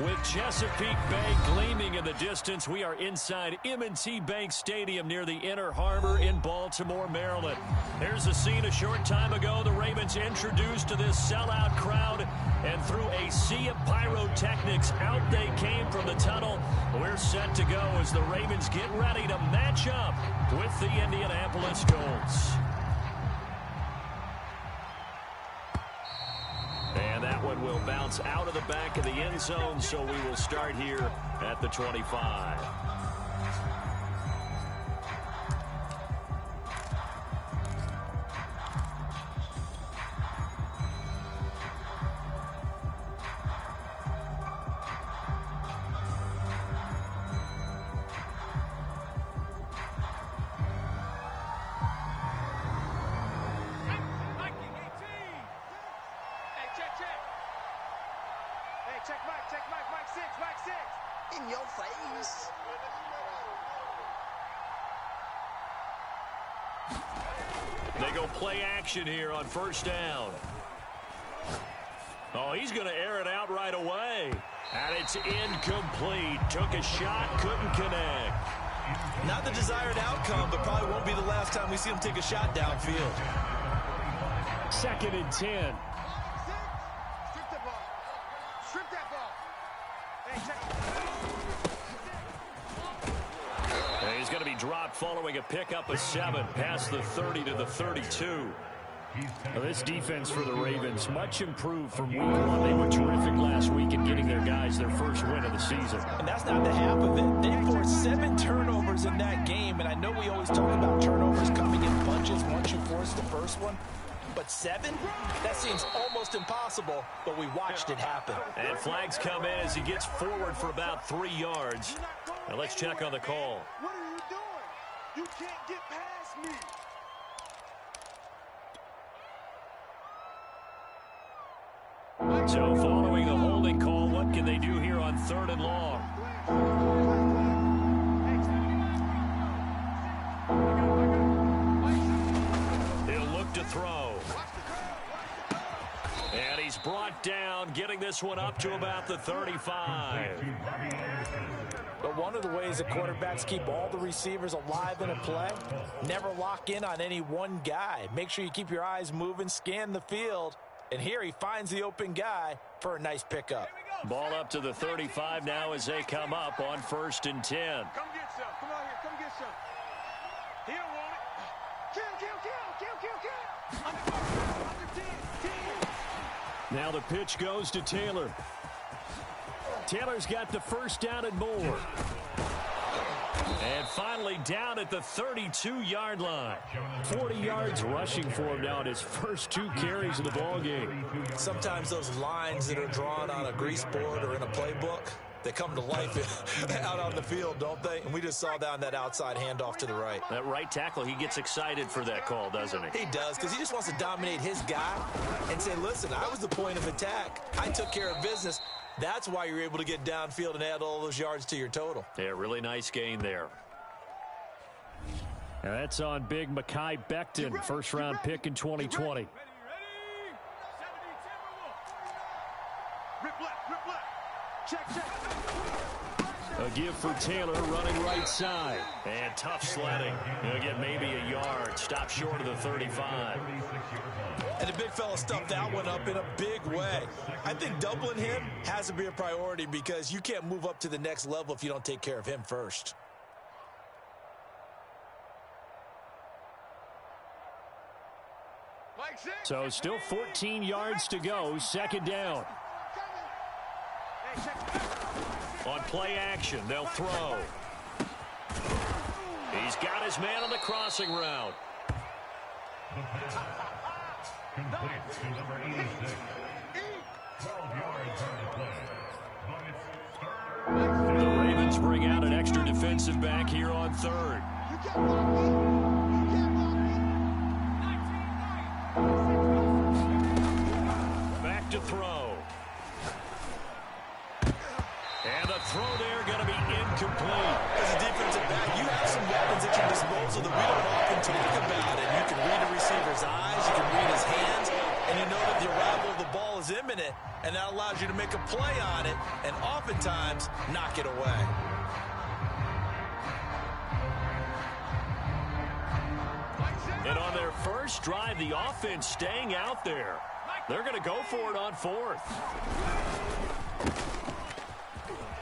With Chesapeake Bay gleaming in the distance, we are inside M&T Bank Stadium near the Inner Harbor in Baltimore, Maryland. There's a scene a short time ago. The Ravens introduced to this sellout crowd, and through a sea of pyrotechnics, out they came from the tunnel. We're set to go as the Ravens get ready to match up with the Indianapolis Colts. And that one will bounce out of the back of the end zone, so we will start here at the 25. In your face. They go play action here on first down. Oh, he's going to air it out right away. And it's incomplete. Took a shot, couldn't connect. Not the desired outcome, but probably won't be the last time we see him take a shot downfield. 2nd and 10. Strip the ball. Strip that ball. Hey, check. He's going to be dropped following a pickup of 7 past the 30 to the 32. Well, this defense for the Ravens, much improved from week 1. They were terrific last week in getting their guys their first win of the season. And that's not the half of it. They forced 7 turnovers in that game, and I know we always talk about turnovers coming in bunches once you force the first one. But 7? That seems almost impossible, but we watched it happen. And flags come in as he gets forward for about 3 yards. Now let's check on the call. What are you doing? You can't get past me. So following the holding call, what can they do here on 3rd and long? He'll look to throw. And he's brought down, getting this one up to about the 35. But one of the ways that quarterbacks keep all the receivers alive in a play, never lock in on any one guy. Make sure you keep your eyes moving, scan the field. And here he finds the open guy for a nice pickup. Ball up to the 35 now as they come up on 1st and 10. Come get some. Come out here. Come get some. He don't want it. Kill, kill, kill, kill, kill, kill. Now the pitch goes to Taylor. Taylor's got the first down and more. And finally down at the 32-yard line. 40 yards rushing for him now in his first 2 carries of the ballgame. Sometimes those lines that are drawn on a grease board or in a playbook, they come to life out on the field, don't they? And we just saw that on that outside handoff to the right. That right tackle, he gets excited for that call, doesn't he? He does, because he just wants to dominate his guy and say, listen, I was the point of attack. I took care of business. That's why you're able to get downfield and add all those yards to your total. Yeah, really nice gain there. And that's on big Mekhi Becton, first-round pick in 2020. Rip left, rip left. Check, check. A give for Taylor running right side. And tough sledding. He'll get maybe a yard. Stop short of the 35. And the big fella stuffed that one up in a big way. I think doubling him has to be a priority because you can't move up to the next level if you don't take care of him first. So still 14 yards to go. 2nd down. On play action, they'll throw. He's got his man on the crossing route. Complete to number 86. 12 yards on the play. The Ravens bring out an extra defensive back here on 3rd. Back to throw. And the throw there going to be incomplete. As a defensive back, you have some weapons at your disposal that we don't often talk about. And you can read a receiver's eyes, you can read his hands, and you know that the arrival of the ball is is imminent, and that allows you to make a play on it and oftentimes knock it away. And on their first drive, the offense staying out there. They're going to go for it on fourth.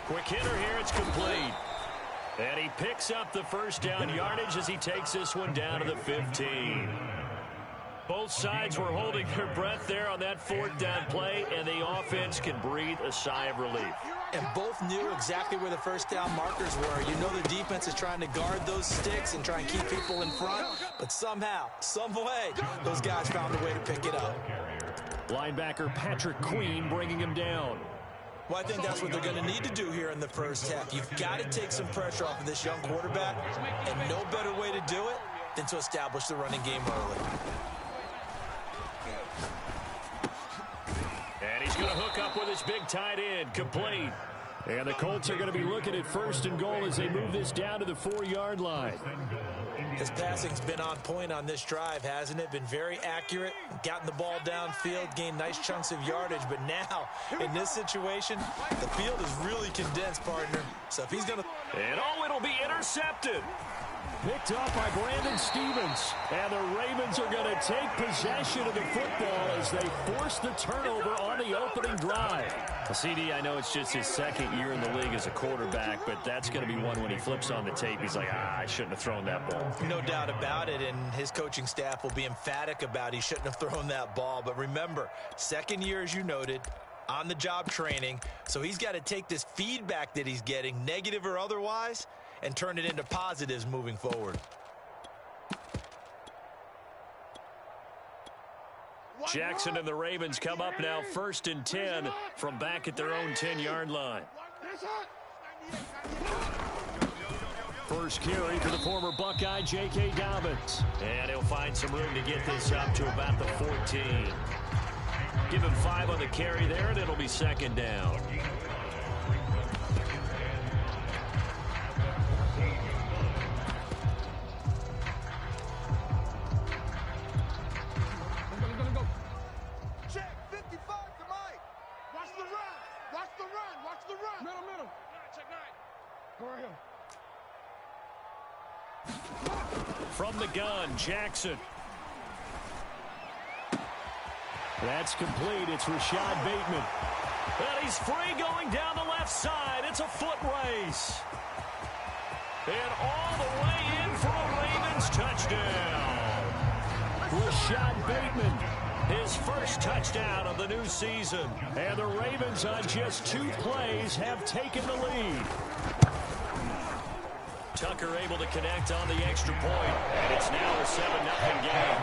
Quick hitter here, it's complete. And he picks up the first down yardage as he takes this one down to the 15. Both sides were holding their breath there on that fourth down play, and the offense can breathe a sigh of relief. And both knew exactly where the first down markers were. You know the defense is trying to guard those sticks and try and keep people in front, but somehow, some way, those guys found a way to pick it up. Linebacker Patrick Queen bringing him down. Well, I think that's what they're going to need to do here in the first half. You've got to take some pressure off of this young quarterback, and no better way to do it than to establish the running game early. And he's going to hook up with his big tight end, complete. And the Colts are going to be looking at first and goal as they move this down to the 4-yard line. His passing's been on point on this drive, hasn't it? Been very accurate, gotten the ball downfield, gained nice chunks of yardage. But now, in this situation, the field is really condensed, partner. So if he's going to... And it'll be intercepted. Picked up by Brandon Stevens. And the Ravens are going to take possession of the football as they force the turnover on the opening drive. CD, I know it's just his second year in the league as a quarterback, but that's going to be one when he flips on the tape. He's like, I shouldn't have thrown that ball. No doubt about it, and his coaching staff will be emphatic about he shouldn't have thrown that ball. But remember, second year, as you noted, on-the-job training, so he's got to take this feedback that he's getting, negative or otherwise, and turn it into positives moving forward. Jackson and the Ravens come up now 1st and 10 from back at their own 10-yard line. First carry for the former Buckeye, J.K. Dobbins. And he'll find some room to get this up to about the 14. Give him 5 on the carry there, and it'll be 2nd down. From the gun, Jackson. That's complete. It's Rashad Bateman. And he's free going down the left side. It's a foot race. And all the way in for a Ravens touchdown. Rashad Bateman, his first touchdown of the new season. And the Ravens on just 2 plays have taken the lead. Tucker able to connect on the extra point, and it's now a 7-0 game.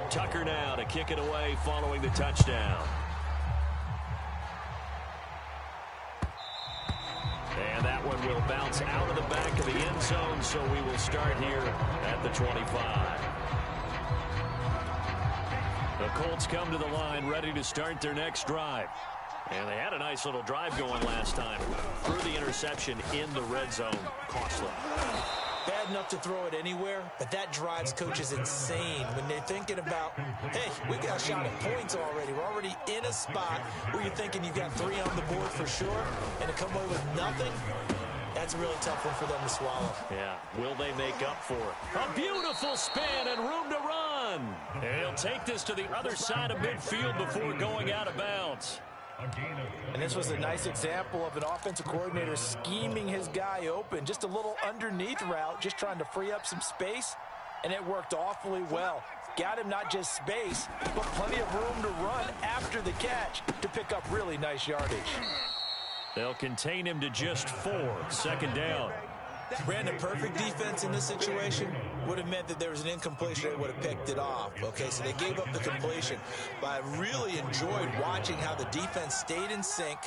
Tucker now to kick it away following the touchdown. And that one will bounce out of the back of the end zone, so we will start here at the 25. The Colts come to the line ready to start their next drive. And they had a nice little drive going last time. Threw the interception in the red zone. Costly. Bad enough to throw it anywhere, but that drives coaches insane when they're thinking about, hey, we got a shot at points already. We're already in a spot where you're thinking you've got 3 on the board for sure, and to come away with nothing, that's a really tough one for them to swallow. Yeah, will they make up for it? A beautiful spin and room to run. And he'll take this to the other side of midfield before going out of bounds. And this was a nice example of an offensive coordinator scheming his guy open. Just a little underneath route, just trying to free up some space, and it worked awfully well. Got him not just space, but plenty of room to run after the catch to pick up really nice yardage. They'll contain him to just 4. 2nd down. Brandon, perfect defense in this situation would have meant that there was an incompletion. They would have picked it off. Okay, so they gave up the completion. But I really enjoyed watching how the defense stayed in sync,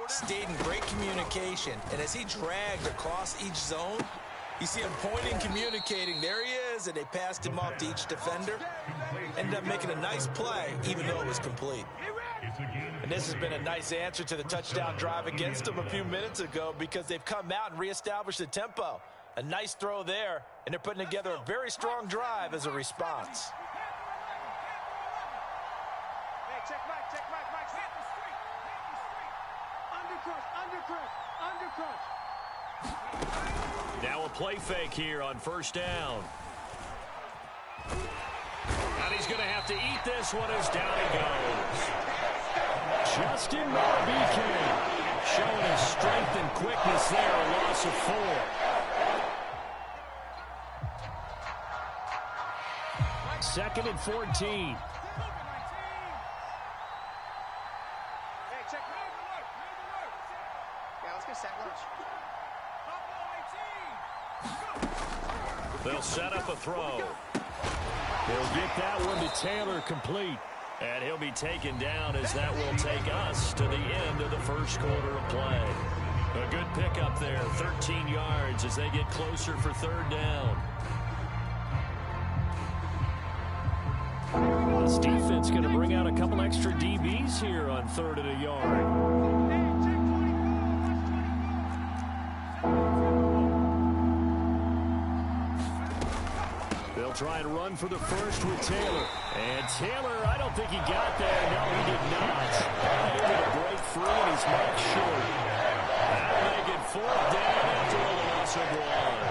stayed in great communication. And as he dragged across each zone, you see him pointing, communicating. There he is, and they passed him off to each defender. Ended up making a nice play, even though it was complete. And this has been a nice answer to the touchdown drive against them a few minutes ago because they've come out and reestablished the tempo. A nice throw there, and they're putting together a very strong drive as a response. Hey, check Mike, Mike. Undercrush. Now a play fake here on first down. And he's going to have to eat this one as down he goes. Justin Marbike showing his strength and quickness there, a loss of 4. Second and 14. Hey, check. Yeah, let's get sack lunch. They'll set up a throw. They'll get that one to Taylor complete. And he'll be taken down as that will take us to the end of the first quarter of play. A good pickup there, 13 yards as they get closer for third down. This defense going to bring out a couple extra DBs here on 3rd and a yard. They'll try and run for the first with Taylor. And Taylor, I don't think he got there. No, he did not. Able to break free, and he's marked short. That'll make it 4th down after a loss of 1.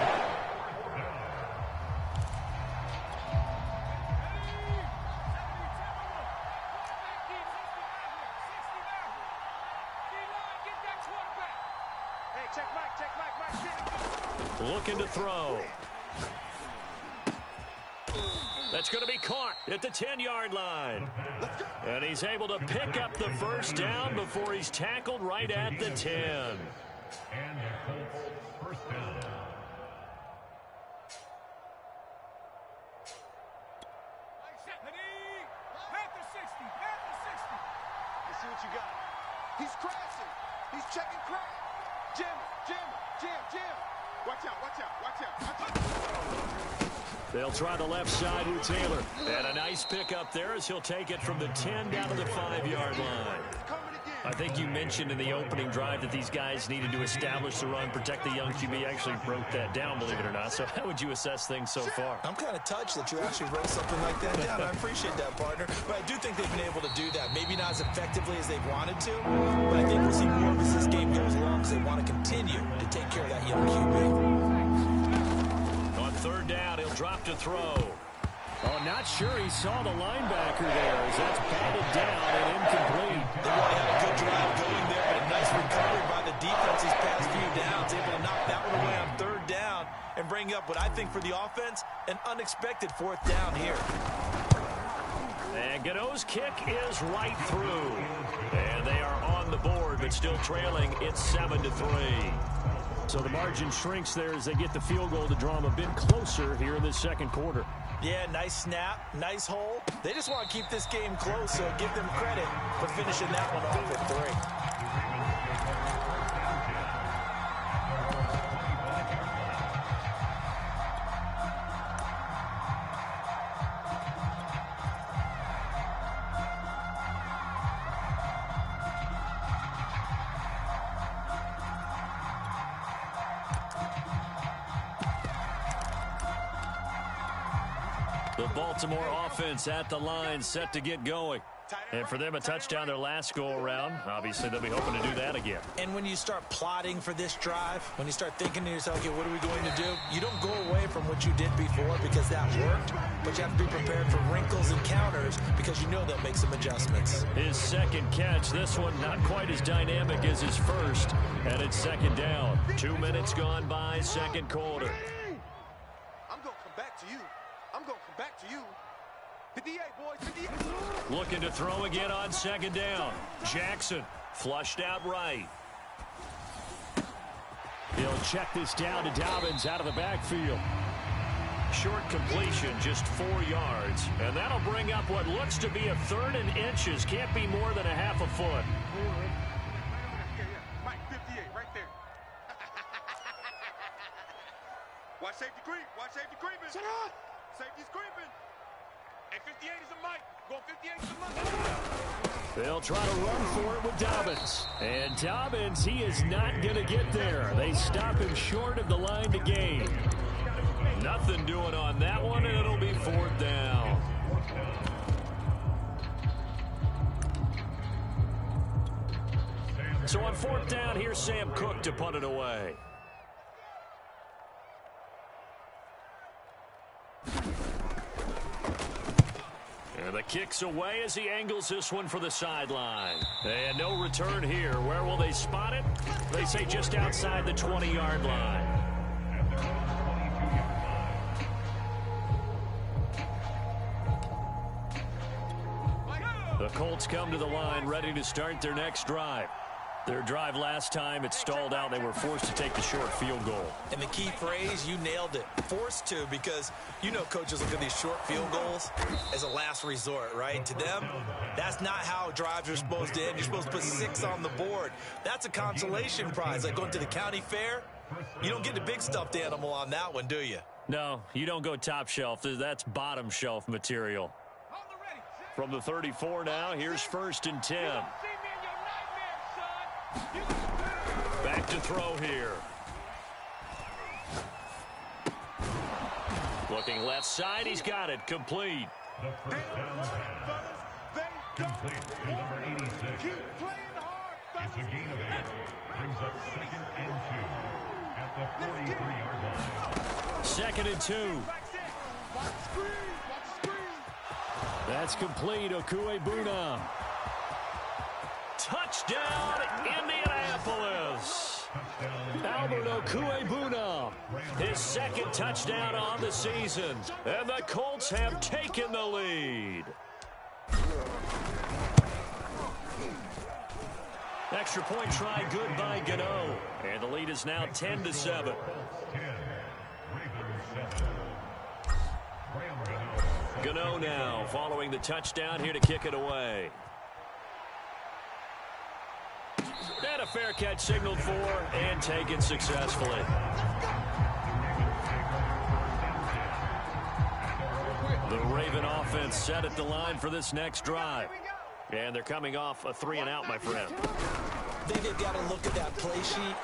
Looking to throw. That's going to be caught at the 10-yard line. And he's able to pick up the first down before he's tackled right at the 10. And the Colts first down. Let's see what you got. He's crashing. He's checking crack. Jam. Watch out. They'll try the left side with Taylor. And a nice pickup there as he'll take it from the 10 down to the 5-yard line. I think you mentioned in the opening drive that these guys needed to establish the run, protect the young QB. Actually broke that down, believe it or not. So how would you assess things so far? I'm kind of touched that you actually wrote something like that down. I appreciate that, partner. But I do think they've been able to do that. Maybe not as effectively as they've wanted to, but I think we'll see more as this game goes along because they want to continue to take care of that young QB. On 3rd down, he'll drop to throw. Oh, not sure he saw the linebacker there as that's batted down and incomplete. They really had a good drive going there, but a nice recovery by the defense these past few downs, able to knock that one away on 3rd down and bring up what I think for the offense, an unexpected 4th down here. And Godot's kick is right through. And they are on the board, but still trailing. It's 7-3. So the margin shrinks there as they get the field goal to draw them a bit closer here in the second quarter. Yeah, nice snap, nice hole. They just want to keep this game close, so give them credit for finishing that one off at 3. The Baltimore offense at the line, set to get going. And for them, a touchdown their last go-around. Obviously, they'll be hoping to do that again. And when you start plotting for this drive, when you start thinking to yourself, okay, what are we going to do? You don't go away from what you did before because that worked, but you have to be prepared for wrinkles and counters because you know they'll make some adjustments. His second catch, this one not quite as dynamic as his first, and it's 2nd down. 2 minutes gone by, second quarter. I'm going to come back to you. The DA, boys, the DA. Looking to throw again on 2nd down. Jackson flushed out right. He'll check this down to Dobbins out of the backfield. Short completion, just 4 yards. And that'll bring up what looks to be a 3rd and inches. Can't be more than a half a foot. Mike, 58, right there. Watch safety creep. Watch safety creeping. Shut up. Safety's creeping. Hey, 58 is a mic. Go 58 is a mic. They'll try to run for it with Dobbins. And Dobbins, he is not going to get there. They stop him short of the line to gain. Nothing doing on that one, and it'll be 4th down. So on 4th down, here's Sam Cook to punt it away. And the kick's away as he angles this one for the sideline. And no return here. Where will they spot it? They say just outside the 20-yard line. The Colts come to the line ready to start their next drive. Their drive last time, it stalled out. They were forced to take the short field goal. And the key phrase, you nailed it. Forced to, because you know coaches look at these short field goals as a last resort, right? To them, that's not how drives are supposed to end. You're supposed to put 6 on the board. That's a consolation prize. Like going to the county fair, you don't get the big stuffed animal on that one, do you? No, you don't go top shelf. That's bottom shelf material. From the 34 now, here's 1st and 10. Back to throw here. Looking left side, he's got it. Complete. The first down pass. Complete to number 86. It's a gain of 8. Brings up 2nd and 2 at the 43-yard line. 2nd and 2. That's complete. Okuebuna. Touchdown, Indianapolis. Albert Okuebuna, his 2nd touchdown on the season. And the Colts have taken the lead. Extra point try good by Gano. And the lead is now 10-7. Gano now following the touchdown here to kick it away. And a fair catch signaled for and taken successfully. The Raven offense set at the line for this next drive. And they're coming off a 3-and-out, my friend. I think they've got to look at that play sheet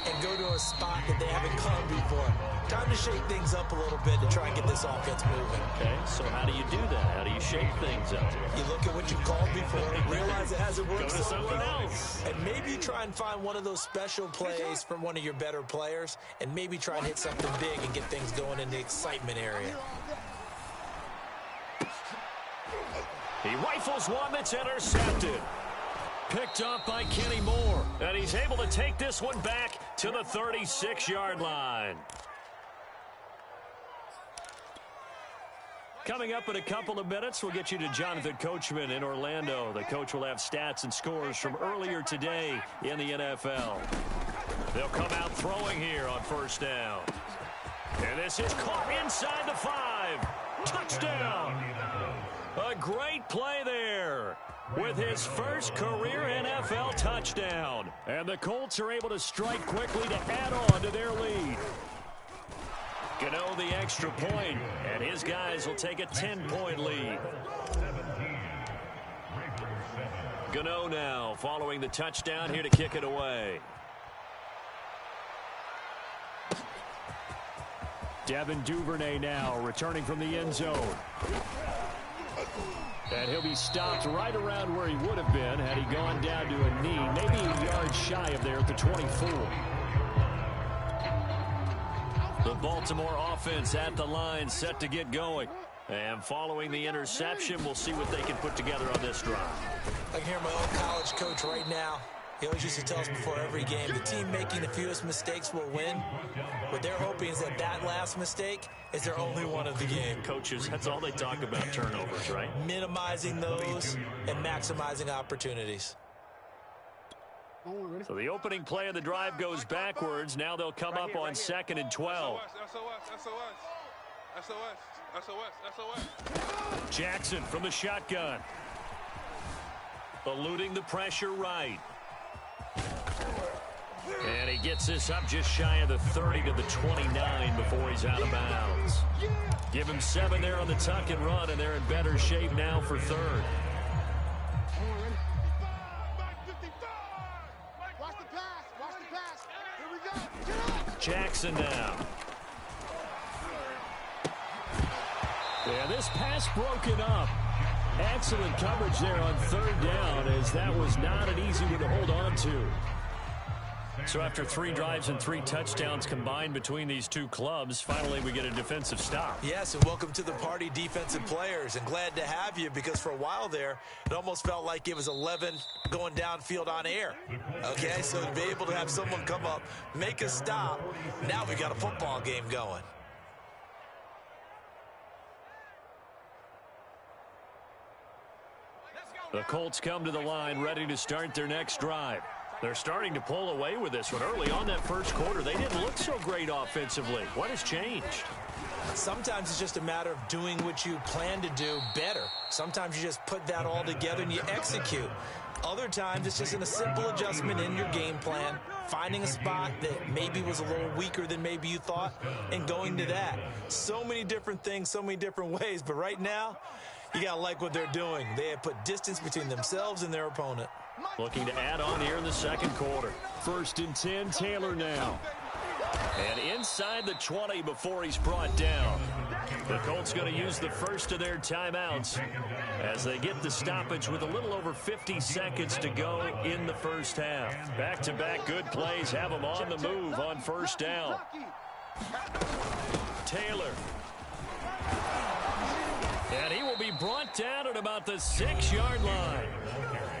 and go to a spot that they haven't come before. Time to shake things up a little bit to try and get this offense moving. Okay, so how do you do that? How do you shake things up? You look at what you called before, realize it hasn't worked. Go to something else. And maybe you try and find one of those special plays from one of your better players, and maybe try and hit something big and get things going in the excitement area. He rifles one that's intercepted. Picked up by Kenny Moore. And he's able to take this one back to the 36-yard line. Coming up in a couple of minutes, we'll get you to Jonathan Coachman in Orlando. The coach will have stats and scores from earlier today in the NFL. They'll come out throwing here on 1st down. And this is caught inside the 5. Touchdown. A great play there with his first career NFL touchdown. And the Colts are able to strike quickly to add on to their lead. Gano the extra point, and his guys will take a 10-point lead. Gano now following the touchdown here to kick it away. Devin Duvernay now returning from the end zone. And he'll be stopped right around where he would have been had he gone down to a knee, maybe a yard shy of there at the 24. The Baltimore offense at the line, set to get going. And following the interception, we'll see what they can put together on this drive. I can hear my old college coach right now. He always used to tell us before every game, the team making the fewest mistakes will win. What they're hoping is that that last mistake is their only one of the game. Coaches, that's all they talk about, turnovers, right? Minimizing those and maximizing opportunities. So the opening play of the drive goes backwards. Now they'll come up on 2nd and 12. Jackson from the shotgun. Eluding the pressure right. And he gets this up just shy of the 30 to the 29 before he's out of bounds. Give him 7 there on the tuck and run, and they're in better shape now for third. Watch the pass. Watch the pass. Here we go. Jackson now. Yeah, this pass broken up. Excellent coverage there on third down, as that was not an easy one to hold on to. So after 3 drives and 3 touchdowns combined between these two clubs, finally we get a defensive stop. Yes, and welcome to the party, defensive players, and glad to have you, because for a while there, it almost felt like it was 11 going downfield on air. Okay, so to be able to have someone come up, make a stop, now we got a football game going. The Colts come to the line ready to start their next drive. They're starting to pull away with this one. Early on that first quarter, they didn't look so great offensively. What has changed? Sometimes it's just a matter of doing what you plan to do better. Sometimes you just put that all together and you execute. Other times it's just in a simple adjustment in your game plan, finding a spot that maybe was a little weaker than maybe you thought, and going to that. So many different things, so many different ways, but right now, you got to like what they're doing. They have put distance between themselves and their opponent. Looking to add on here in the second quarter. 1st and 10, Taylor now. And inside the 20 before he's brought down. The Colts going to use the first of their timeouts as they get the stoppage with a little over 50 seconds to go in the first half. Back-to-back good plays have them on the move on first down. Taylor. And he will be brought down at about the 6-yard line.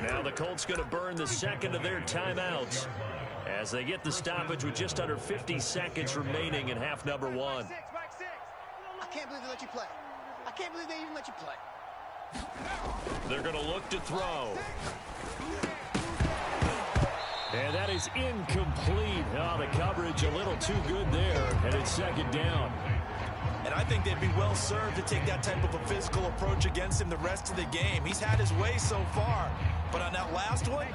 Now the Colts going to burn the second of their timeouts as they get the stoppage with just under 50 seconds remaining in half number 1. I can't believe they let you play. I can't believe they even let you play. They're going to look to throw. And that is incomplete. Oh, the coverage a little too good there, and it's second down. And I think they'd be well served to take that type of a physical approach against him the rest of the game. He's had his way so far, but on that last one,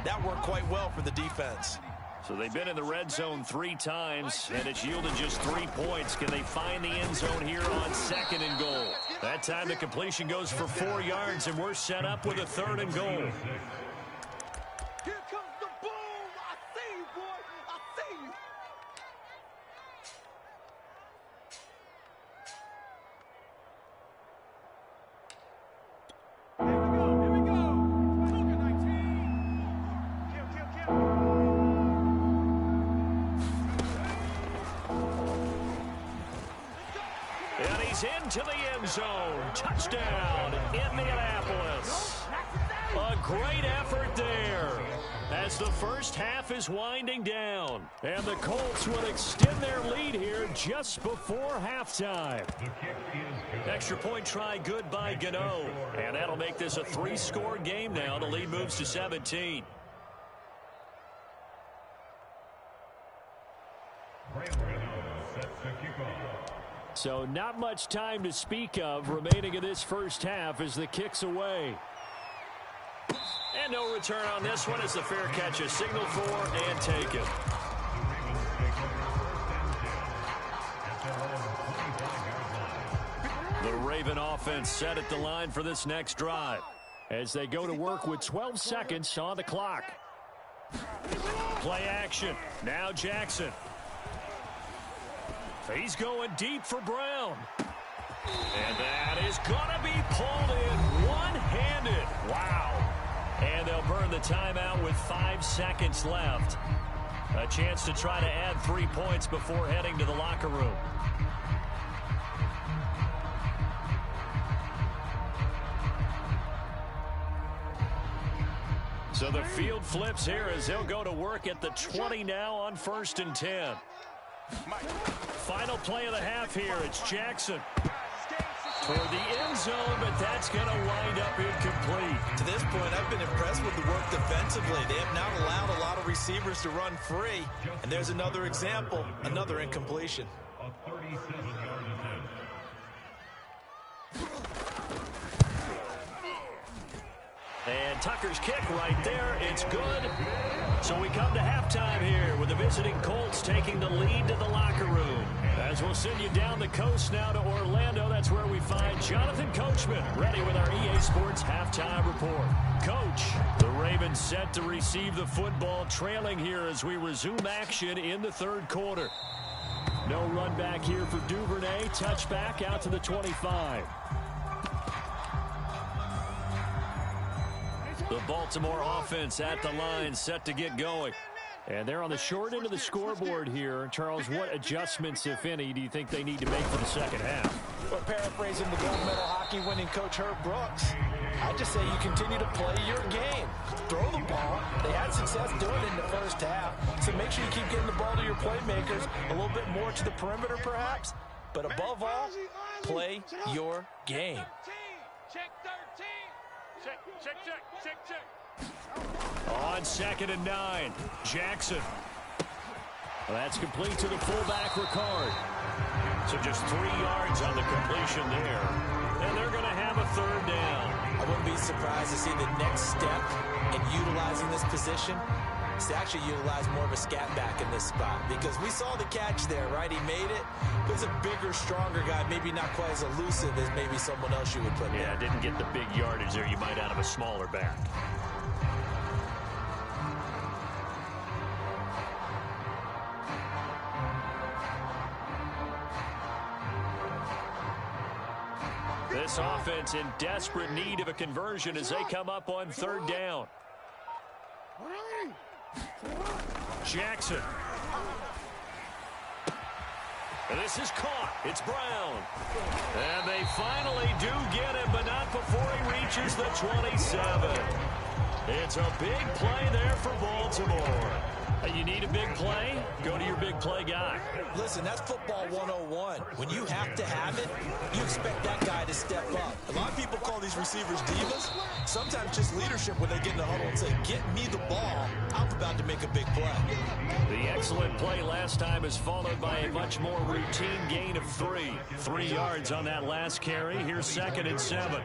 that worked quite well for the defense. So they've been in the red zone 3 times, and it's yielded just 3 points. Can they find the end zone here on 2nd and goal? That time the completion goes for 4 yards, and we're set up with a 3rd and goal. Here comes the boom. I see you, boy. I see you. Here we go. Look at 19. Kill. And he's into the end zone. Touchdown, Indianapolis. A great effort there as the first half is winding down. And the Colts will extend their lead here just before halftime. Extra point try good by Gano. And that'll make this a 3-score game now. The lead moves to 17. So not much time to speak of remaining in this first half as the kick's away. And no return on this one as the fair catch is signaled for and taken. The Raven offense set at the line for this next drive as they go to work with 12 seconds on the clock. Play action. Now Jackson. He's going deep for Brown. And that is going to be pulled in one-handed. Wow. And they'll burn the timeout with 5 seconds left. A chance to try to add 3 points before heading to the locker room. So the field flips here as they'll go to work at the 20 now on 1st and 10. Final play of the half here. It's Jackson toward the end zone, but that's going to wind up incomplete. To this point, I've been impressed with the work defensively. They have not allowed a lot of receivers to run free. And there's another example, another incompletion. A 37-yard attempt. And And Tucker's kick right there. It's good. So we come to halftime here with the visiting Colts taking the lead to the locker room. As we'll send you down the coast now to Orlando, that's where we find Jonathan Coachman ready with our EA Sports halftime report. Coach, the Ravens set to receive the football, trailing here as we resume action in the third quarter. No run back here for Duvernay. Touchback out to the 25. The Baltimore offense at the line, set to get going. And they're on the short end of the scoreboard here. Charles, what adjustments, if any, do you think they need to make for the second half? Well, paraphrasing the gold medal hockey winning coach Herb Brooks, I just say you continue to play your game. Throw the ball. They had success doing it in the first half. So make sure you keep getting the ball to your playmakers, a little bit more to the perimeter perhaps. But above all, play your game. Check 13. Check. On 2nd and 9, Jackson. Well, that's complete to the fullback, Ricard. So just 3 yards on the completion there. And they're going to have a third down. I wouldn't be surprised to see the next step in utilizing this position is to actually utilize more of a scat back in this spot. Because we saw the catch there, right? He made it. He was a bigger, stronger guy, maybe not quite as elusive as maybe someone else you would put there. Yeah, didn't get the big yardage there you might out of a smaller back. This offense in desperate need of a conversion as they come up on third down. Jackson. And this is caught. It's Brown. And they finally do get him, but not before he reaches the 27. It's a big play there for Baltimore. You need a big play? Go to your big play guy. Listen, that's football 101. When you have to have it, you expect that guy to step up. A lot of people call these receivers divas. Sometimes just leadership when they get in the huddle and say, get me the ball. I'm about to make a big play. The excellent play last time is followed by a much more routine gain of 3. 3 yards on that last carry. Here's 2nd and 7.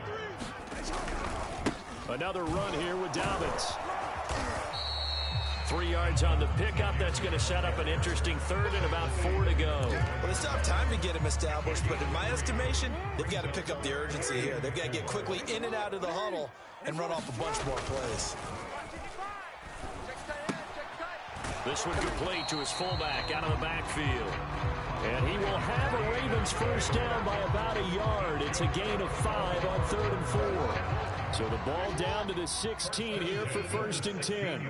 Another run here with Dobbins. 3 yards on the pickup. That's going to set up an interesting third and about 4 to go. Well, they still have time to get him established, but in my estimation, they've got to pick up the urgency here. They've got to get quickly in and out of the huddle and run off a bunch more plays. This one complete to his fullback out of the backfield. And he will have a Ravens first down by about a yard. It's a gain of 5 on 3rd and 4. So the ball down to the 16 here for 1st and 10.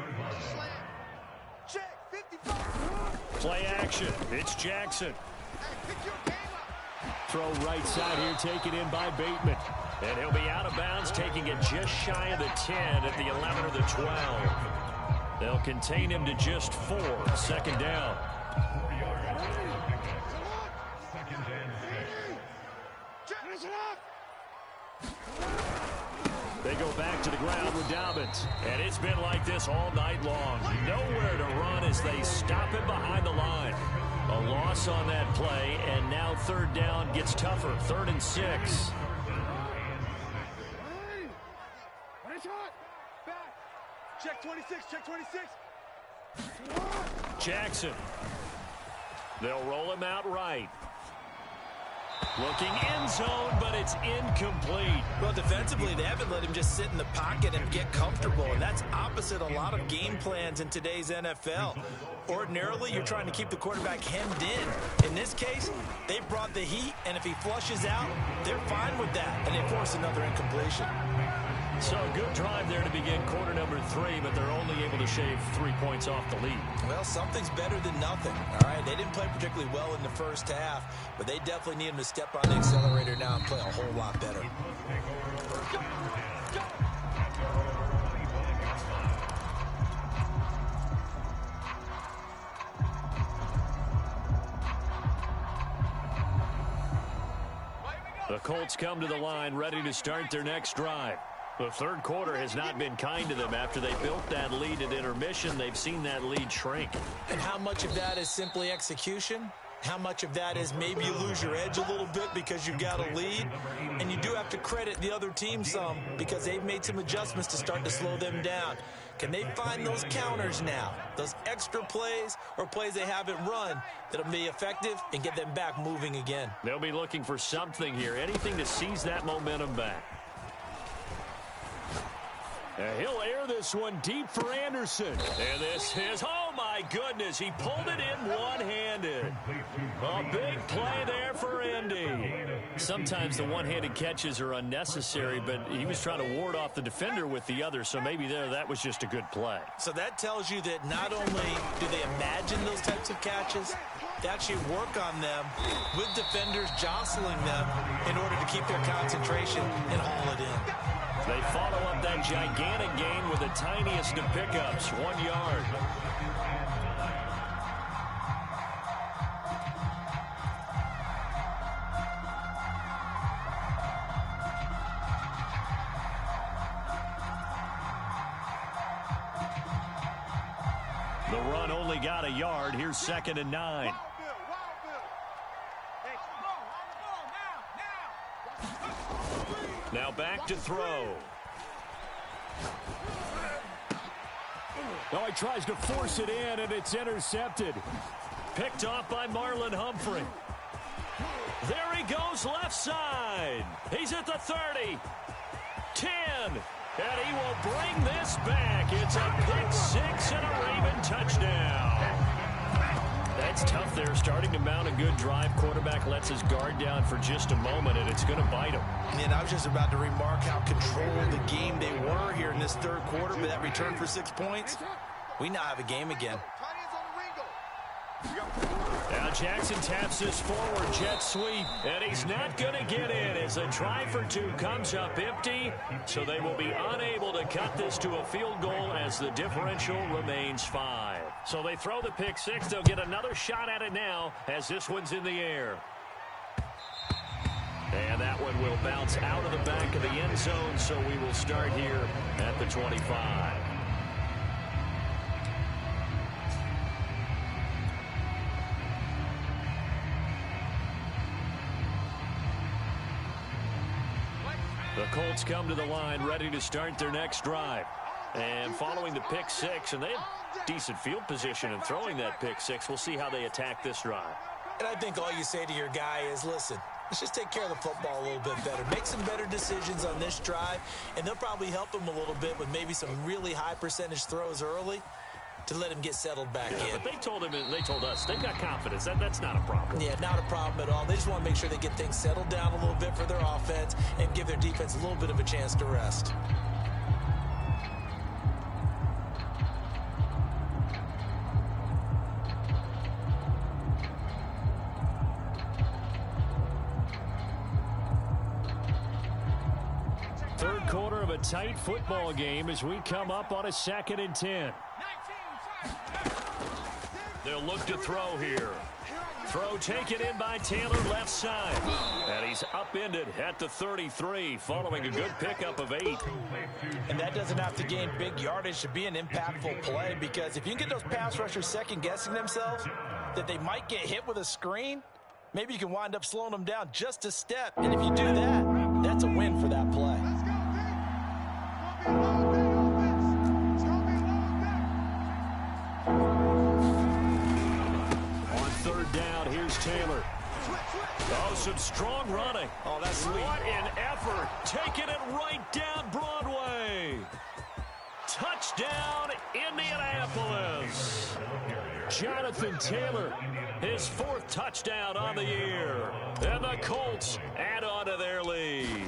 Play action. It's Jackson. Throw right side here, taken in by Bateman. And he'll be out of bounds, taking it just shy of the 10 at the 11 or the 12. They'll contain him to just 4. 2nd down. They go back to the ground with Dobbins. And it's been like this all night long. Nowhere to run as they stop him behind the line. A loss on that play, and now 3rd down gets tougher. 3rd and 6. Check 26, check 26. Jackson. They'll roll him out right. Looking end zone, but it's incomplete. Well, defensively, they haven't let him just sit in the pocket and get comfortable, and that's opposite a lot of game plans in today's NFL. Ordinarily, you're trying to keep the quarterback hemmed in. In this case, they brought the heat, and if he flushes out, they're fine with that, and they force another incompletion. So a good drive there to begin quarter number 3, but they're only able to shave 3 points off the lead. Well, something's better than nothing, all right? They didn't play particularly well in the first half, but they definitely need him to step on the accelerator now and play a whole lot better. The Colts come to the line ready to start their next drive. The third quarter has not been kind to them. After they built that lead at intermission, they've seen that lead shrink. And how much of that is simply execution? How much of that is maybe you lose your edge a little bit because you've got a lead? And you do have to to credit the other team some because they've made some adjustments to start to slow them down. Can they find those counters now, those extra plays or plays they haven't run that'll be effective and get them back moving again? They'll be looking for something here, anything to seize that momentum back. He'll air this one deep for Anderson. And this is, oh my goodness, he pulled it in one-handed. A big play there for Indy. Sometimes the one-handed catches are unnecessary, but he was trying to ward off the defender with the other, so maybe that was just a good play. So that tells you that not only do they imagine those types of catches, they actually work on them with defenders jostling them in order to keep their concentration and haul it in. They follow up that gigantic gain with the tiniest of pickups, 1 yard. The run only got a yard. Here's 2nd and 9. Now back to throw. Oh, he tries to force it in, and it's intercepted. Picked off by Marlon Humphrey. There he goes left side. He's at the 30. 10. And he will bring this back. It's a pick six and a Raven touchdown. That's tough there, starting to mount a good drive. Quarterback lets his guard down for just a moment, and it's going to bite him. And I was just about to remark how controlled the game they were here in this third quarter, but that return for 6 points, we now have a game again. Now Jackson taps this forward jet sweep, and he's not going to get in as a try for two comes up empty, so they will be unable to cut this to a field goal as the differential remains 5. So they throw the pick six. They'll get another shot at it now as this one's in the air. And that one will bounce out of the back of the end zone, so we will start here at the 25. The Colts come to the line ready to start their next drive. And following the pick six, and they have decent field position in throwing that pick six. We'll see how they attack this drive. And I think all you say to your guy is, listen, let's just take care of the football a little bit better. Make some better decisions on this drive, and they'll probably help him a little bit with maybe some really high percentage throws early to let him get settled back in. But they told him, and they told us, they've got confidence. That's not a problem. Yeah, not a problem at all. They just want to make sure they get things settled down a little bit for their offense and give their defense a little bit of a chance to rest. Third quarter of a tight football game as we come up on a 2nd and 10. They'll look to throw here. Throw taken in by Taylor left side. And he's upended at the 33 following a good pickup of 8. And that doesn't have to gain big yardage to be an impactful play, because if you can get those pass rushers second-guessing themselves that they might get hit with a screen, maybe you can wind up slowing them down just a step. And if you do that, that's a win for that play. On third down, here's Taylor. Oh, some strong running. Oh, that's sweet. What an effort. Taking it right down Broadway. Touchdown, Indianapolis. Jonathan Taylor, his 4th touchdown on the year. And the Colts add on to their lead.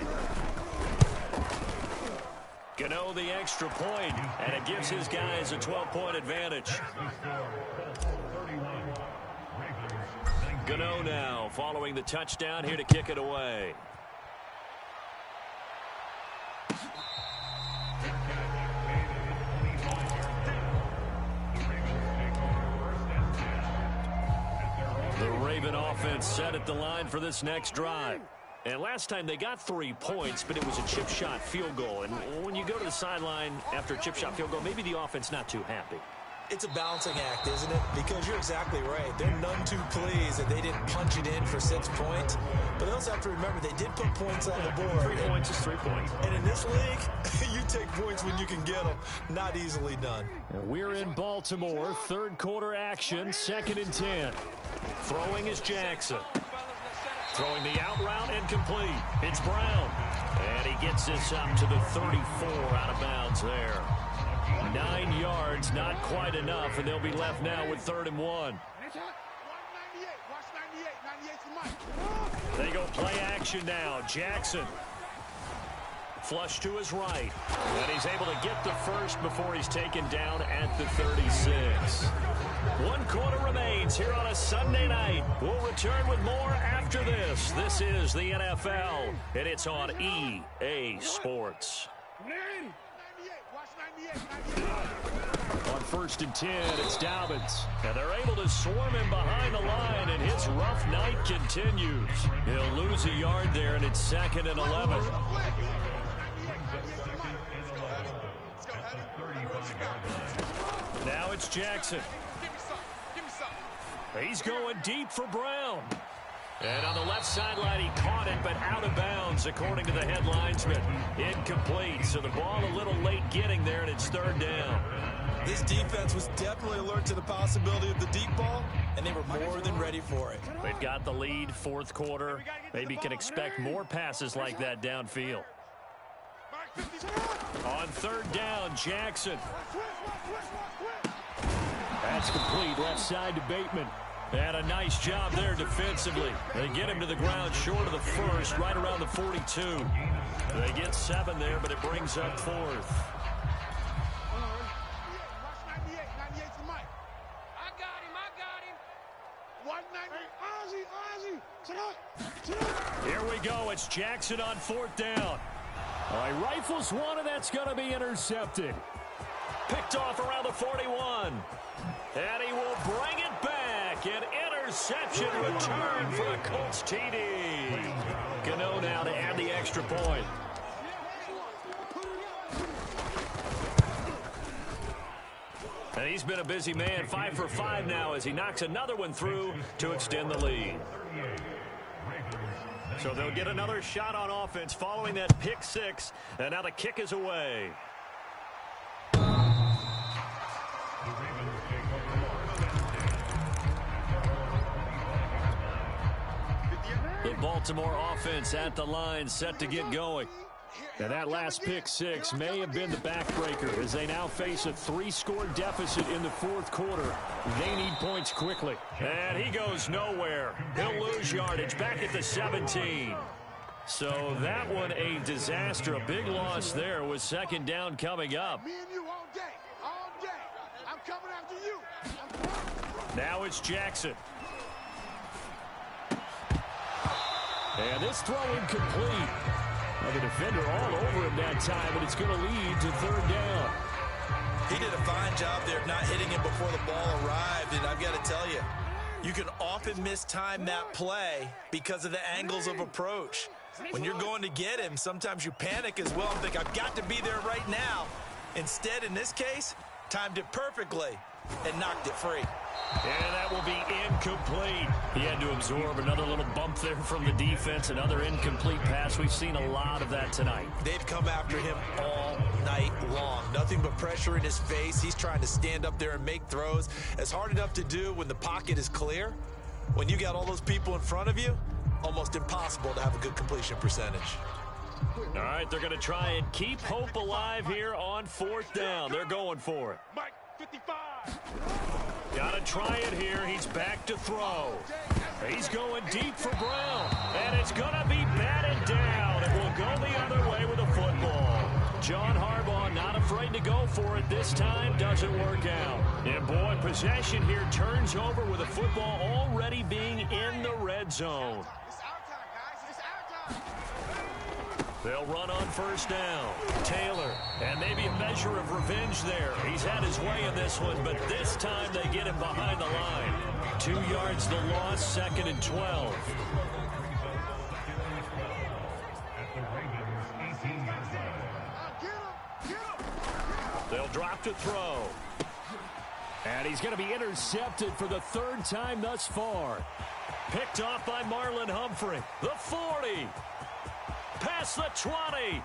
Gano the extra point, and it gives his guys a 12-point advantage. Gano now following the touchdown here to kick it away. The Raven offense set at the line for this next drive. And last time they got 3 points, but it was a chip shot field goal. And when you go to the sideline after a chip shot field goal, maybe the offense not too happy. It's a balancing act, isn't it? Because you're exactly right. They're none too pleased that they didn't punch it in for 6 points. But they also have to remember they did put points on the board. 3 points is 3 points. And in this league, you take points when you can get them. Not easily done. We're in Baltimore. Third quarter action. 2nd and 10. Throwing is Jackson. Throwing the out route incomplete. It's Brown. And he gets this up to the 34 out of bounds there. 9 yards, not quite enough, and they'll be left now with 3rd and 1. They go play action now. Jackson. Flush to his right. And he's able to get the first before he's taken down at the 36. 1 quarter remains here on a Sunday night. We'll return with more after this. This is the NFL, and it's on EA Sports. On 1st and 10, it's Dobbins. And they're able to swarm him behind the line, and his rough night continues. He'll lose a yard there, and it's 2nd and 11. Now it's Jackson. He's going deep for Brown. And on the left sideline, he caught it, but out of bounds, according to the head linesman. Incomplete, so the ball a little late getting there, and it's 3rd down. This defense was definitely alert to the possibility of the deep ball, and they were more than ready for it. They've got the lead, 4th quarter. Maybe can expect more passes like that downfield. On 3rd down, Jackson. That's complete, left side to Bateman. And a nice job there defensively. They get him to the ground short of the first, right around the 42. They get 7 there, but it brings up 4th. Here we go. It's Jackson on 4th down. All right, rifles one, and that's going to be intercepted. Picked off around the 41. And he will bring it back. An interception return for the Colts TD. Gano now to add the extra point. And he's been a busy man, 5 for 5 now as he knocks another one through to extend the lead. So they'll get another shot on offense following that pick 6, and now the kick is away. The Baltimore offense at the line, set to get going. And that last pick 6 may have been the backbreaker as they now face a 3-score deficit in the 4th quarter. They need points quickly. And he goes nowhere. He'll lose yardage back at the 17. So that one a disaster. A big loss there with 2nd down coming up. Me and you all day. All day. I'm coming after you. Now it's Jackson. And this throw incomplete. The defender all over him that time, and it's going to lead to 3rd down. He did a fine job there of not hitting him before the ball arrived, and I've got to tell you, you can often mistime that play because of the angles of approach. When you're going to get him, sometimes you panic as well and think, I've got to be there right now. Instead, in this case, timed it perfectly and knocked it free. And that will be incomplete. He had to absorb another little bump there from the defense, another incomplete pass. We've seen a lot of that tonight. They've come after him all night long. Nothing but pressure in his face. He's trying to stand up there and make throws. It's hard enough to do when the pocket is clear. When you got all those people in front of you, almost impossible to have a good completion percentage. All right, they're going to try and keep hope alive here on 4th down. They're going for it. Mike, 55. Got to try it here. He's back to throw. He's going deep for Brown. And it's going to be batted down. It will go the other way with a football. John Harbaugh not afraid to go for it this time. Doesn't work out. And boy, possession here turns over with a football already being in the red zone. It's our time, guys. It's our time. They'll run on 1st down. Taylor, and maybe a measure of revenge there. He's had his way in this one, but this time they get him behind the line. 2 yards the loss, 2nd and 12. They'll drop to throw. And he's going to be intercepted for the third time thus far. Picked off by Marlon Humphrey. The 40. Past the 20.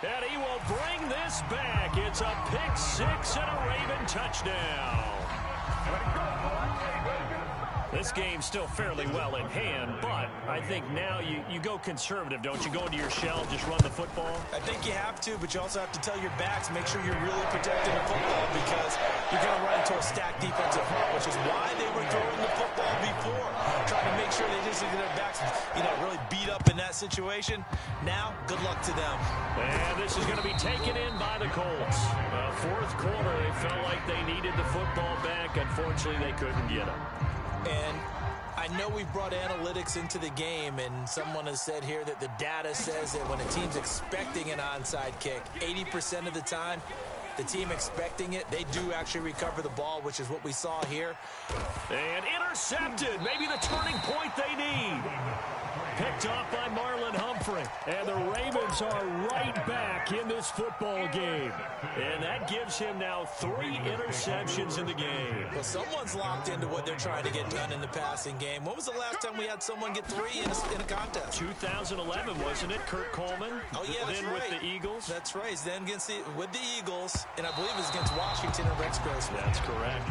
And he will bring this back. It's a pick six and a Raven touchdown. This game's still fairly well in hand, but I think now you go conservative, don't you? Go into your shell, just run the football? I think you have to, but you also have to tell your backs, make sure you're really protecting the football because you're going to run into a stacked defensive front, which is why they were throwing the football before, trying to make sure they just get their backs, really beat up in that situation. Now, good luck to them. And this is going to be taken in by the Colts. Fourth quarter, they felt like they needed the football back. Unfortunately, they couldn't get it. And I know we've brought analytics into the game, and someone has said here that the data says that when a team's expecting an onside kick, 80% of the time, the team expecting it, they do actually recover the ball, which is what we saw here. And intercepted. Maybe the turning point they need. Picked off by Marlon Humphrey. And the Ravens are right back in this football game. And that gives him now 3 interceptions in the game. Well, someone's locked into what they're trying to get done in the passing game. When was the last time we had someone get 3 in a contest? 2011, wasn't it? Kurt Coleman. Oh, yeah, that's then right. With the Eagles. That's right. Then with the Eagles, and I believe it was against Washington or Rex Grossman. That's correct.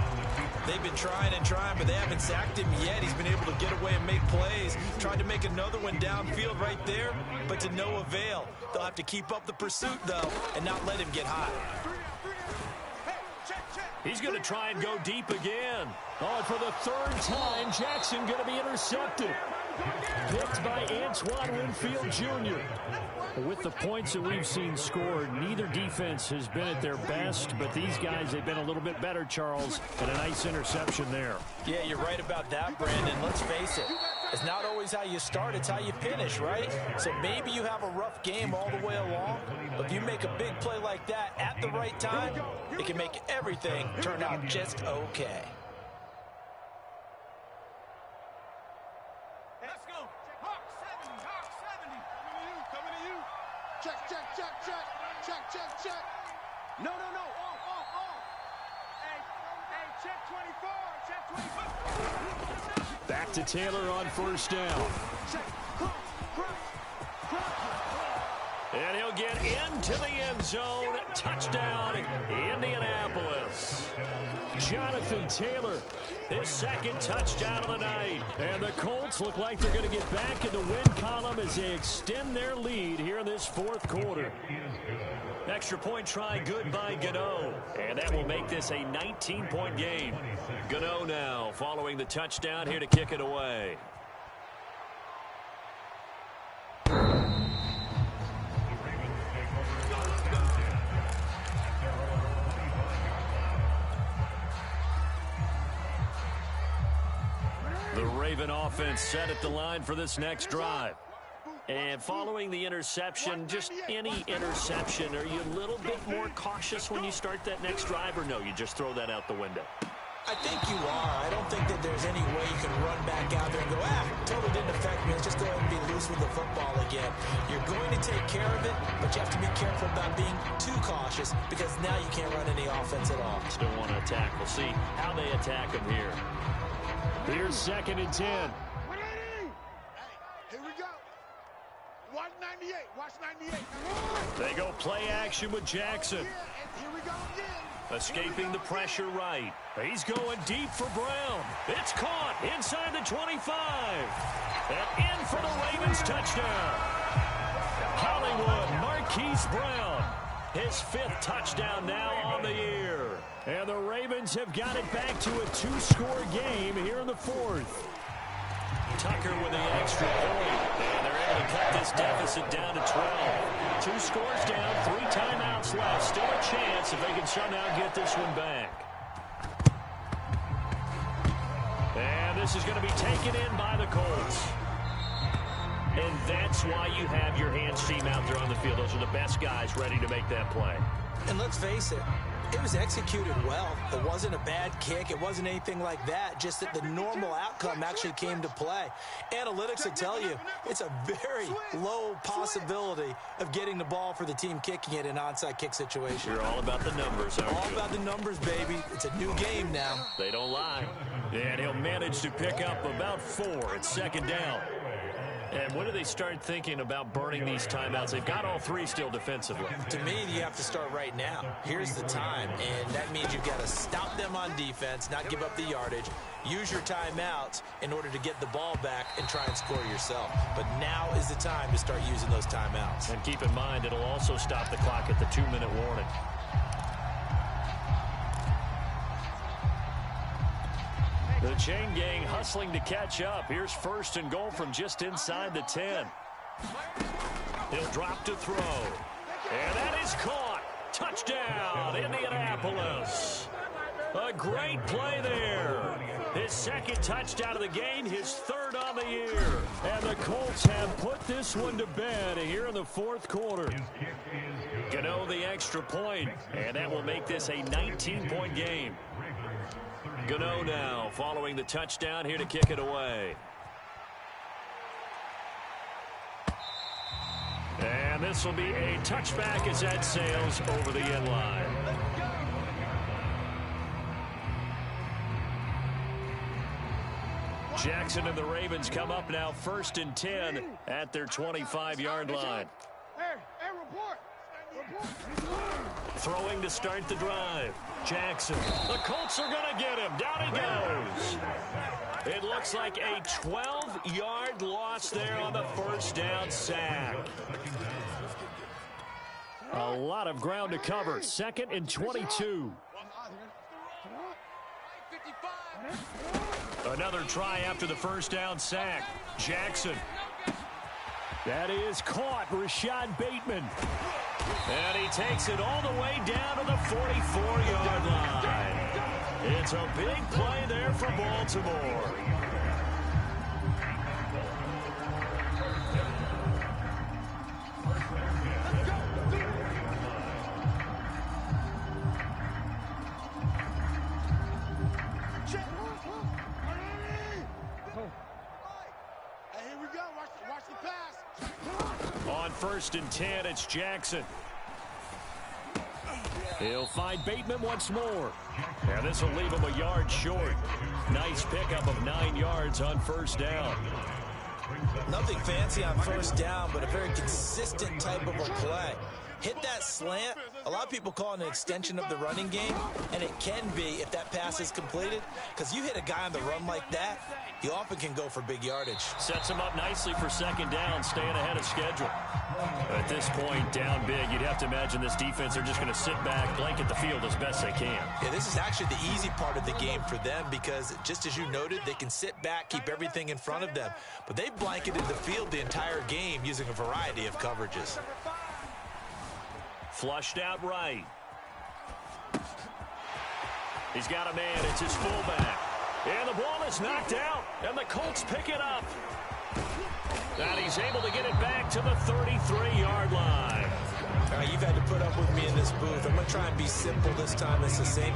They've been trying and trying, but they haven't sacked him yet. He's been able to get away and make plays. Tried to make another one downfield right there, but to no avail. They'll have to keep up the pursuit, though, and not let him get hot. He's going to try and go deep again. Oh, and for the third time, Jackson going to be intercepted. Picked by Antoine Winfield Jr. With the points that we've seen scored, neither defense has been at their best, but these guys, they've been a little bit better, Charles, and a nice interception there. Yeah, you're right about that, Brandon. Let's face it. It's not always how you start, it's how you finish, right? So maybe you have a rough game all the way along, but if you make a big play like that at the right time, it can make everything turn out just okay. Let's go. Hawk 70, Hawk 70. Coming to you. Check, check, check, check. Check, check, check. No. Off. Hey, check 24. Check 24. Back to Taylor on first down. And he'll get into the end zone. Touchdown, Indianapolis. Jonathan Taylor, his second touchdown of the night. And the Colts look like they're going to get back in the win column as they extend their lead here in this fourth quarter. Extra point try, good by Gano. And that will make this a 19-point game. Gano now following the touchdown here to kick it away. The Raven offense set at the line for this next drive. And following the interception, just any interception, are you a little bit more cautious when you start that next drive, or no, you just throw that out the window? I think you are. I don't think that there's any way you can run back out there and go, totally didn't affect me. Let's just go ahead and be loose with the football again. You're going to take care of it, but you have to be careful about being too cautious because now you can't run any offense at all. Still want to attack. We'll see how they attack him here. Here's 2nd and 10. Hey, here we go. Watch 98. Watch 98. They go play action with Jackson. Here we go again. Escaping the pressure right. He's going deep for Brown. It's caught inside the 25. And in for the Ravens touchdown. Hollywood Marquise Brown. His 5th touchdown now on the year. And the Ravens have got it back to a 2-score game here in the 4th. Tucker with the extra point. And they're able to cut this deficit down to 12. 2 scores down, 3 timeouts left. Still a chance if they can somehow get this one back. And this is going to be taken in by the Colts. And that's why you have your hands team out there on the field. Those are the best guys ready to make that play. And let's face it, It was executed well. It wasn't a bad kick. It wasn't anything like that. Just that the normal outcome actually came to play. Analytics will tell you it's a very low possibility of getting the ball for the team kicking it in an onside kick situation. You're all about the numbers, aren't you? All about the numbers, baby. It's a new game now. They don't lie. And he'll manage to pick up about 4 at second down. And when do they start thinking about burning these timeouts? They've got all 3 still defensively. To me, you have to start right now. Here's the time, and that means you've got to stop them on defense, not give up the yardage, use your timeouts in order to get the ball back and try and score yourself. But now is the time to start using those timeouts. And keep in mind, it'll also stop the clock at the 2-minute warning. The chain gang hustling to catch up. Here's 1st and goal from just inside the 10. He'll drop to throw. And that is caught. Touchdown, Indianapolis. A great play there. His 2nd touchdown of the game, his 3rd on the year. And the Colts have put this one to bed here in the 4th quarter. Gano the extra point, and that will make this a 19-point game. Gano now following the touchdown here to kick it away. And this will be a touchback as that sails over the end line. Jackson and the Ravens come up now 1st and 10 at their 25-yard line. Hey, report. Throwing to start the drive. Jackson. The Colts are going to get him. Down he goes. It looks like a 12-yard loss there on the 1st down sack. A lot of ground to cover. 2nd and 22. Another try after the 1st down sack. Jackson. That is caught. Rashad Bateman. And he takes it all the way down to the 44-yard line. It's a big play there for Baltimore. Here we go. Watch the pass. On 1st and 10, it's Jackson. He'll find Bateman once more. And this will leave him a yard short. Nice pickup of 9 yards on 1st down. Nothing fancy on 1st down, but a very consistent type of a play. Hit that slant. A lot of people call it an extension of the running game, and it can be if that pass is completed, because you hit a guy on the run like that, he often can go for big yardage. Sets him up nicely for 2nd down, staying ahead of schedule. At this point, down big, you'd have to imagine this defense are just going to sit back, blanket the field as best they can. Yeah, this is actually the easy part of the game for them because, just as you noted, they can sit back, keep everything in front of them. But they blanketed the field the entire game using a variety of coverages. Flushed out right. He's got a man. It's his fullback. And the ball is knocked out, and the Colts pick it up. And he's able to get it back to the 33-yard line. All right, you've had to put up with me in this booth. I'm going to try and be simple this time and succinct.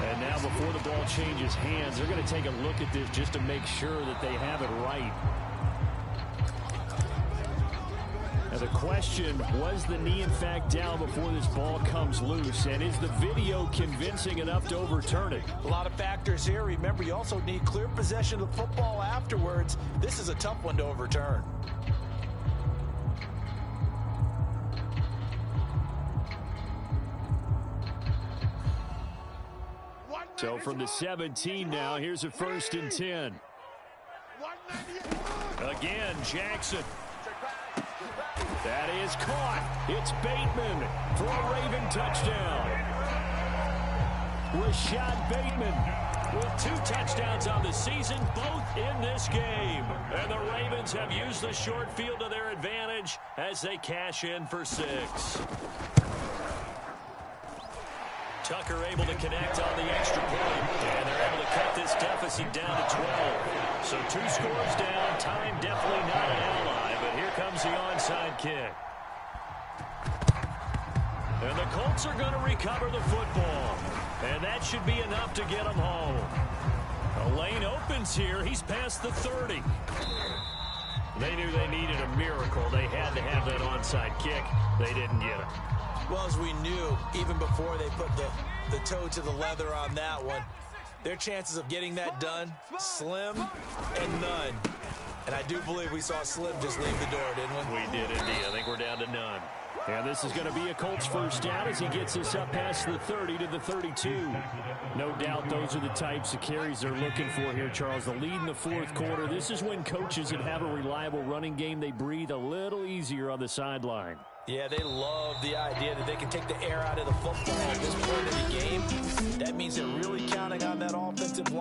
And now before the ball changes hands, they're going to take a look at this just to make sure that they have it right. Now the question, was the knee in fact down before this ball comes loose? And is the video convincing enough to overturn it? A lot of factors here. Remember, you also need clear possession of the football afterwards. This is a tough one to overturn. So from the 17 now, here's a 1st and 10. Again, Jackson. That is caught. It's Bateman for a Raven touchdown. Rashad Bateman with 2 touchdowns on the season, both in this game. And the Ravens have used the short field to their advantage as they cash in for 6. Tucker able to connect on the extra point, and they're able to cut this deficit down to 12. So 2 scores down, time definitely not an ally, but here comes the onside kick. And the Colts are going to recover the football. And that should be enough to get them home. A lane opens here. He's past the 30. They knew they needed a miracle. They had to have that onside kick. They didn't get it. Well, as we knew, even before they put the toe to the leather on that one, their chances of getting that done, slim and none. And I do believe we saw Slim just leave the door, didn't we? We did indeed. I think we're down to none. And this is going to be a Colts first down as he gets us up past the 30 to the 32. No doubt those are the types of carries they're looking for here, Charles. The lead in the fourth quarter. This is when coaches that have a reliable running game, they breathe a little easier on the sideline. Yeah, they love the idea that they can take the air out of the football at this